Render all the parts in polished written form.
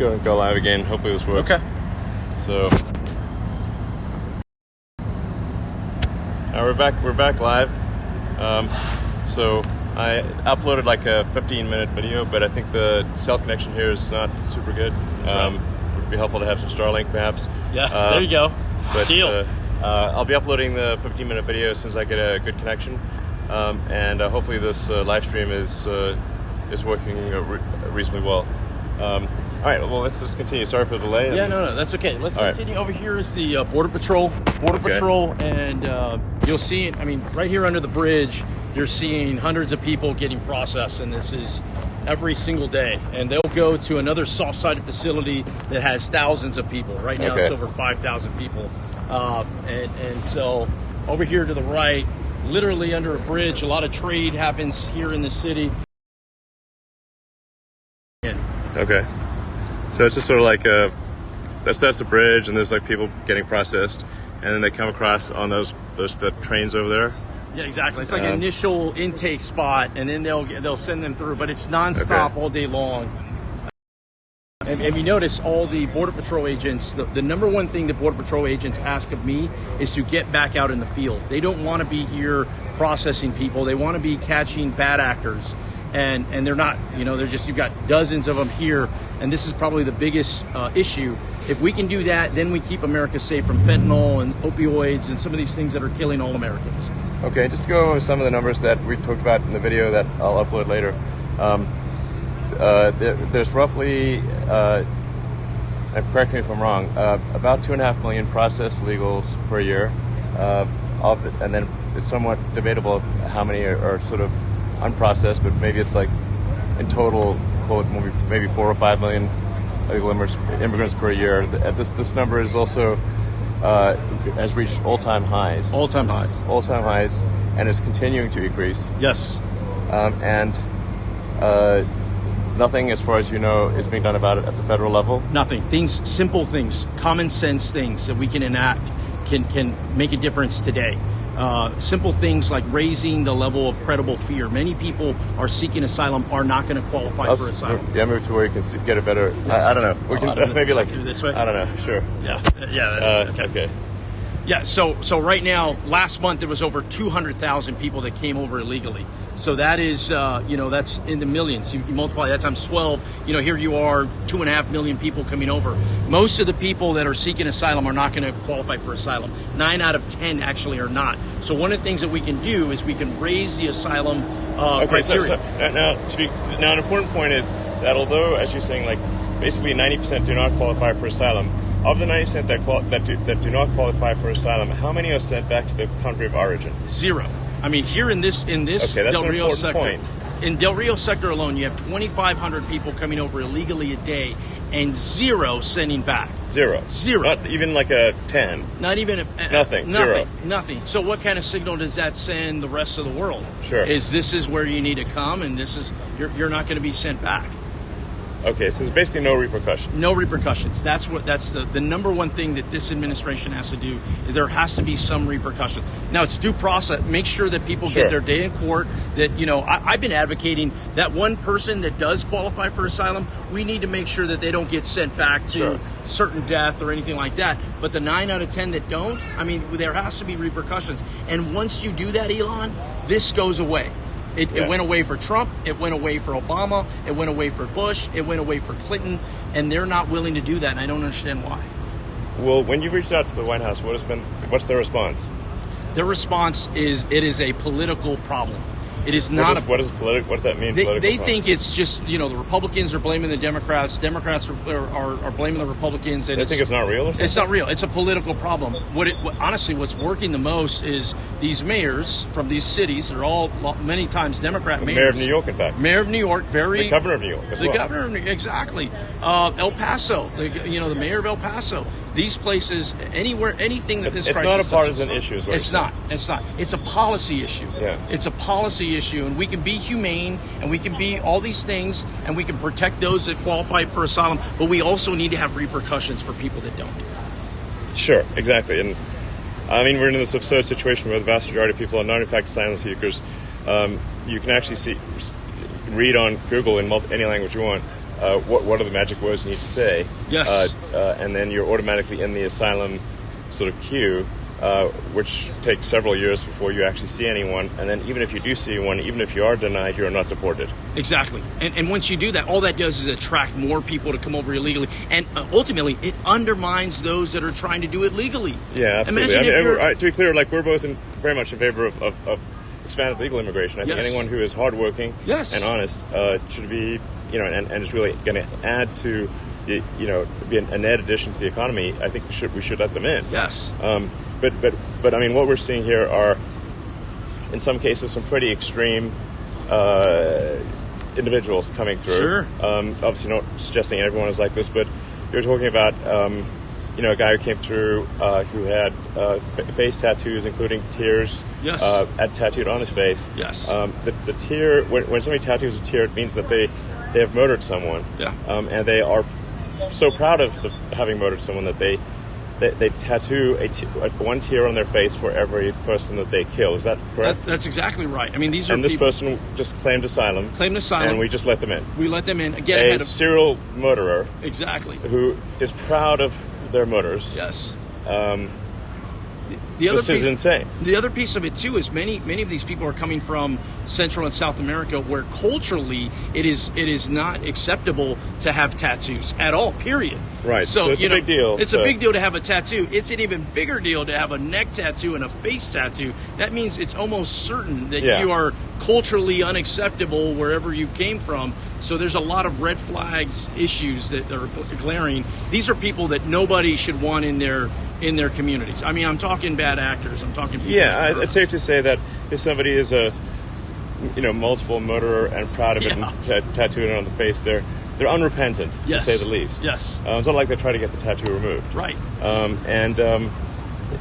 go and go live again. Hopefully this works. Okay. So, we're back live. So I uploaded like a 15-minute video, but I think the cell connection here is not super good. Would be helpful to have some Starlink, perhaps. Yes, there you go. But Deal. I'll be uploading the 15-minute video as soon as I get a good connection, and hopefully this live stream is working reasonably well. All right, well, let's just continue. Sorry for the delay. Yeah, no, that's okay. Let's continue. Right. Over here is the Border Patrol. Patrol, and you'll see, I mean, right here under the bridge, you're seeing hundreds of people getting processed, and this is every single day. And they'll go to another soft-sided facility that has thousands of people. Right now, it's over 5,000 people. And so over here to the right, literally under a bridge, a lot of trade happens here in the city. Okay. So it's just sort of like that's the bridge, and there's like people getting processed, and then they come across on those the trains over there. Yeah, exactly. It's like an initial intake spot, and then they'll send them through, but it's nonstop all day long. And you notice all the Border Patrol agents, the number one thing that Border Patrol agents ask of me is to get back out in the field. They don't want to be here processing people. They want to be catching bad actors. And they're not, they're just, you've got dozens of them here. And this is probably the biggest issue. If we can do that, then we keep America safe from fentanyl and opioids and some of these things that are killing all Americans. Okay, just to go over some of the numbers that we talked about in the video that I'll upload later. There's roughly, and correct me if I'm wrong, about 2.5 million processed illegals per year. And then it's somewhat debatable how many are sort of unprocessed, but maybe it's like in total, quote, maybe 4 or 5 million illegal immigrants per year. This number is also has reached all-time highs. All-time highs, and is continuing to increase. Yes. And nothing, as far as you know, is being done about it at the federal level. Nothing. Simple things, common sense things that we can enact can make a difference today. Simple things like raising the level of credible fear. Many people are seeking asylum are not going to qualify for asylum. Yeah, move to where you can get a better. Yes. I don't know. We can maybe like through this way. I don't know. Sure. Yeah. Okay. Yeah. So right now, last month there was over 200,000 people that came over illegally. So that is, that's in the millions. You multiply that times 12. Here you are, 2.5 million people coming over. Most of the people that are seeking asylum are not going to qualify for asylum. 9 out of 10 actually are not. So one of the things that we can do is we can raise the asylum criteria. So now an important point is that although, as you're saying, like basically 90% do not qualify for asylum. Of the 90% that do not qualify for asylum, how many are sent back to the country of origin? 0. I mean, here in this Del Rio sector, point. In Del Rio sector alone, you have 2,500 people coming over illegally a day, and 0 sending back. 0. Not even like a 10. Not even nothing. 0. Nothing. So what kind of signal does that send the rest of the world? Sure. This is where you need to come, and you're not going to be sent back. Okay, so there's basically no repercussions. No repercussions. That's the number one thing that this administration has to do. There has to be some repercussions. Now, it's due process. Make sure that people get their day in court. That, I've been advocating that one person that does qualify for asylum, we need to make sure that they don't get sent back to certain death or anything like that. But the 9 out of 10 that don't, I mean, there has to be repercussions. And once you do that, Elon, this goes away. It went away for Trump, it went away for Obama, it went away for Bush, it went away for Clinton, and they're not willing to do that, and I don't understand why. Well, when you reached out to the White House, what's their response? Their response is it is a political problem. It is not what does that mean? They think it's just, the Republicans are blaming the Democrats. Democrats are blaming the Republicans. And they think it's not real or something? It's not real. It's a political problem. Honestly, what's working the most is these mayors from these cities. They're all many times Democrat mayors. Mayor of New York, in fact. Mayor of New York, the governor of New York as well. The governor of New York, exactly. El Paso, the mayor of El Paso. These places, anything that this crisis it's not a partisan issue, is what it's not. It's not. It's a policy issue. Yeah. It's a policy issue, and we can be humane, and we can be all these things, and we can protect those that qualify for asylum, but we also need to have repercussions for people that don't. Sure, exactly. And I mean, we're in this absurd situation where the vast majority of people are not, in fact, asylum seekers. You can actually read on Google in any language you want, what are the magic words you need to say. Yes. And then you're automatically in the asylum sort of queue, which takes several years before you actually see anyone. And then even if you do see one, even if you are denied, you're not deported. Exactly. And once you do that, all that does is attract more people to come over illegally. And ultimately, it undermines those that are trying to do it legally. Yeah, absolutely. To be clear, like, we're both very much in favor of expanded legal immigration. I think anyone who is hardworking and honest should be, and is really going to add to, be a net addition to the economy. I think we should let them in. Yes. But I mean, what we're seeing here are, in some cases, some pretty extreme individuals coming through. Sure. Obviously, not suggesting everyone is like this, but you're talking about a guy who came through who had face tattoos, including tears. Yes. Tattooed on his face. Yes. The tear, when somebody tattoos a tear, it means that they have murdered someone. Yeah. And they are so proud of having murdered someone that they tattoo one tear on their face for every person that they kill. Is that correct? That's exactly right. I mean, these are and this person just claimed asylum. And we just let them in. We let them in. Again, a serial murderer. Exactly. Who is proud of their murders. Yes. This is insane. The other piece of it too is many of these people are coming from Central and South America, where culturally it is not acceptable to have tattoos at all. Period. Right. So it's a big deal. It's a big deal to have a tattoo. It's an even bigger deal to have a neck tattoo and a face tattoo. That means it's almost certain that you are culturally unacceptable wherever you came from. So there's a lot of red flags issues that are glaring. These are people that nobody should want in their communities. I mean, I'm talking bad actors. I'm talking people. Yeah, it's safe to say that if somebody is a multiple murderer and proud of it and tattooed it on the face, they're unrepentant, to say the least. Yes. It's not like they try to get the tattoo removed. Right.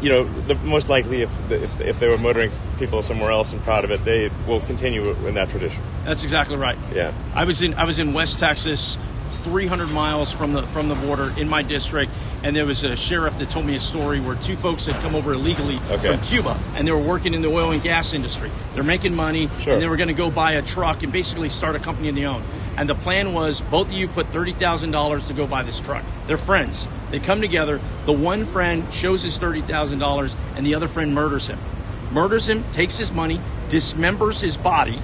The most likely, if they were murdering people somewhere else and proud of it, they will continue in that tradition. That's exactly right. Yeah. I was in West Texas, 300 miles from the border in my district, and there was a sheriff that told me a story where two folks had come over illegally from Cuba, and they were working in the oil and gas industry. They're making money, and they were going to go buy a truck and basically start a company of their own. And the plan was both of you put $30,000 to go buy this truck. They're friends. They come together. The one friend shows his $30,000, and the other friend murders him, takes his money, dismembers his body,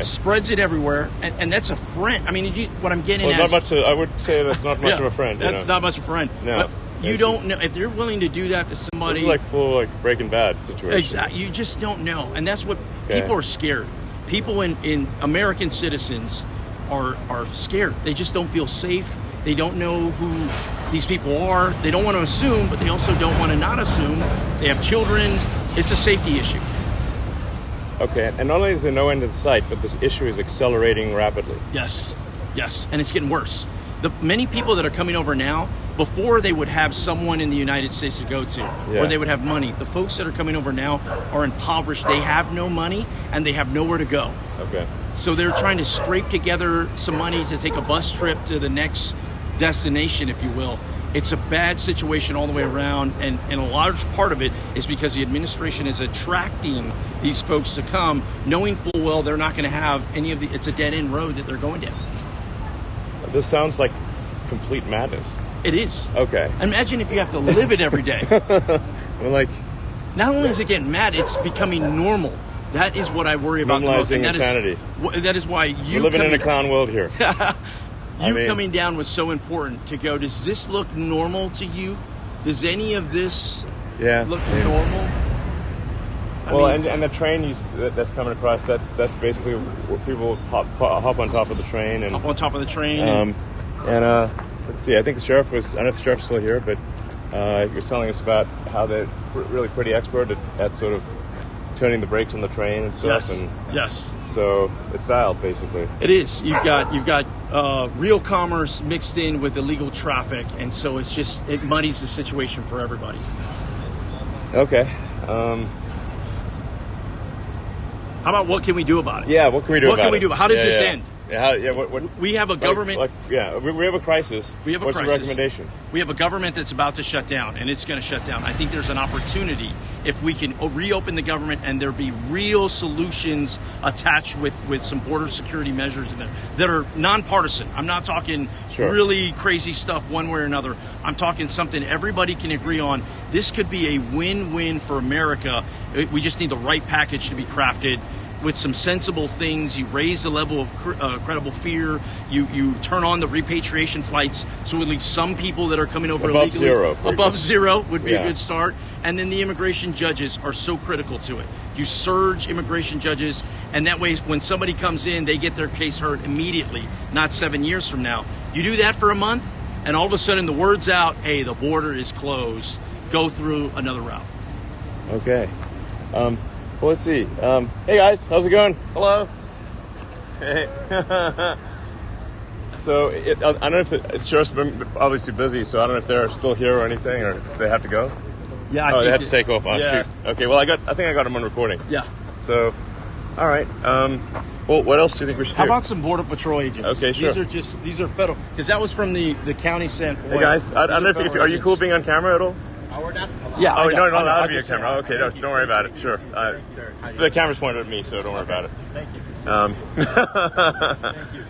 spreads it everywhere, and that's a friend. I mean, what I'm getting at is... I would say that's not much of a friend. That's not much of a friend. No. But you don't know. If you're willing to do that to somebody... This is full Breaking Bad situation. Exactly. You just don't know. And that's what... People are scared. People in American citizens are scared. They just don't feel safe. They don't know who these people are. They don't want to assume, but they also don't want to not assume. They have children. It's a safety issue. Okay, and not only is there no end in sight, but this issue is accelerating rapidly. Yes, and it's getting worse. The many people that are coming over now, before they would have someone in the United States to go to, or they would have money. The folks that are coming over now are impoverished. They have no money, and they have nowhere to go. Okay. So they're trying to scrape together some money to take a bus trip to the next destination, if you will. It's a bad situation all the way around, and a large part of it is because the administration is attracting these folks to come, knowing full well they're not going to have any of it's a dead-end road that they're going down. This sounds like complete madness. It is. Okay. Imagine if you have to live it every day. Well, not only is it getting mad, it's becoming normal. That is what I worry about. Normalizing insanity. That is why we're living in a clown world here. Coming down was so important to go, does this look normal to you? Does any of this look normal? And the train that's coming across, that's basically where people hop on top of the train. And, hop on top of the train. Let's see, I think the sheriff I don't know if the sheriff's still here, but he was telling us about how they're really pretty expert at sort of turning the brakes on the train and stuff. Yes. So it's dialed, basically. It is. You've got real commerce mixed in with illegal traffic, and so it muddies the situation for everybody. Okay. How about what can we do about it? Yeah, what can we do about it? How does this end? Yeah. What? We have a government. We have a crisis. We have a What's crisis. the recommendation? We have a government that's about to shut down, and it's going to shut down. I think there's an opportunity if we can reopen the government and there be real solutions attached with some border security measures in there that are nonpartisan. I'm not talking really crazy stuff one way or another. I'm talking something everybody can agree on. This could be a win-win for America. We just need the right package to be crafted with some sensible things. You raise the level of credible fear. You turn on the repatriation flights, so at least some people that are coming over illegally above zero would be a good start. And then the immigration judges are so critical to it. You surge immigration judges, and that way, when somebody comes in, they get their case heard immediately, not 7 years from now. You do that for a month, and all of a sudden the word's out, hey, the border is closed. Go through another route. Okay. Well, let's see. Hey guys, how's it going? Hello. Hey. So I don't know if it's just been obviously busy, so I don't know if they're still here or anything, or if they have to go. Yeah. They have to take off. Oh, shoot. Okay. Well, I think I got them on recording. Yeah. So, all right. Well, what else do you think we should do? How about some Border Patrol agents? Okay, sure. These are federal, because that was from the county sent. Hey guys, I don't know if are you cool being on camera at all? Oh, we're not. Yeah. Oh, no, not allowed to be on camera. Okay, no, don't worry about it. Sure. The camera's pointed at me, so don't worry about it. Thank you. Thank you.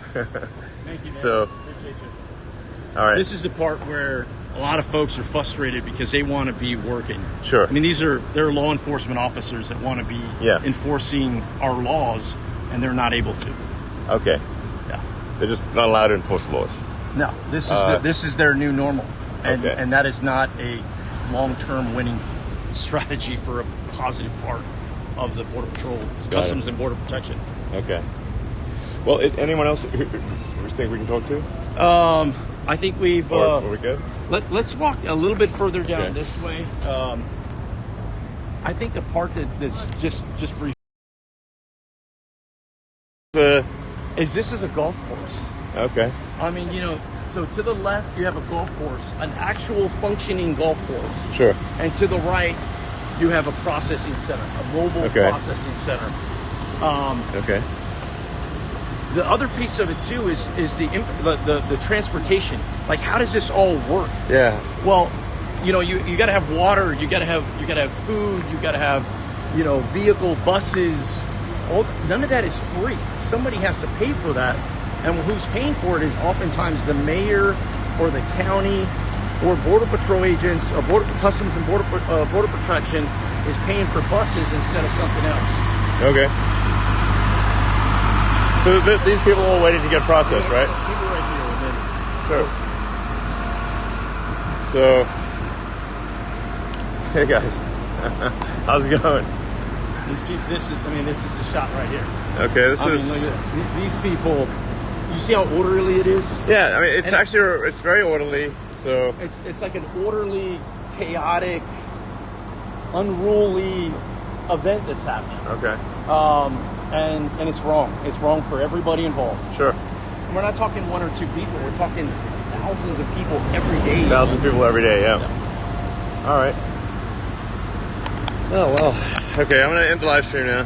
Thank you, man. So, appreciate you. All right. This is the part where a lot of folks are frustrated because they want to be working. Sure. I mean, they're law enforcement officers that want to be enforcing our laws, and they're not able to. Okay. Yeah. They're just not allowed to enforce the laws. No, this is their new normal, and that is not a long-term winning strategy for a positive part of the Border Patrol, Customs and Border Protection. Okay. Well, anyone else who think we can talk to? I think we've. Are we good? Let's walk a little bit further down this way. I think the part that's just brief. Is this is a golf course? Okay. I mean, so to the left you have a golf course, an actual functioning golf course. Sure. And to the right you have a processing center, a mobile processing center. Okay. The other piece of it too is the transportation. Like, how does this all work? Yeah. Well, you got to have water, you got to have food, you got to have vehicle, buses. None of that is free. Somebody has to pay for that, and who's paying for it is oftentimes the mayor or the county or Border Patrol agents or Customs and Border Protection is paying for buses instead of something else. Okay. So these people are all waiting to get processed, right? People right here. Sure. So, hey guys, how's it going? This is the shot right here. Okay, this is. Look at this. These people. You see how orderly it is? Yeah, I mean it's very orderly. So it's like an orderly, chaotic, unruly event that's happening. Okay. And it's wrong. It's wrong for everybody involved. Sure. And we're not talking one or two people. We're talking thousands of people every day. Thousands of people every day. Yeah. All right. Oh well. Okay, I'm gonna end the live stream now.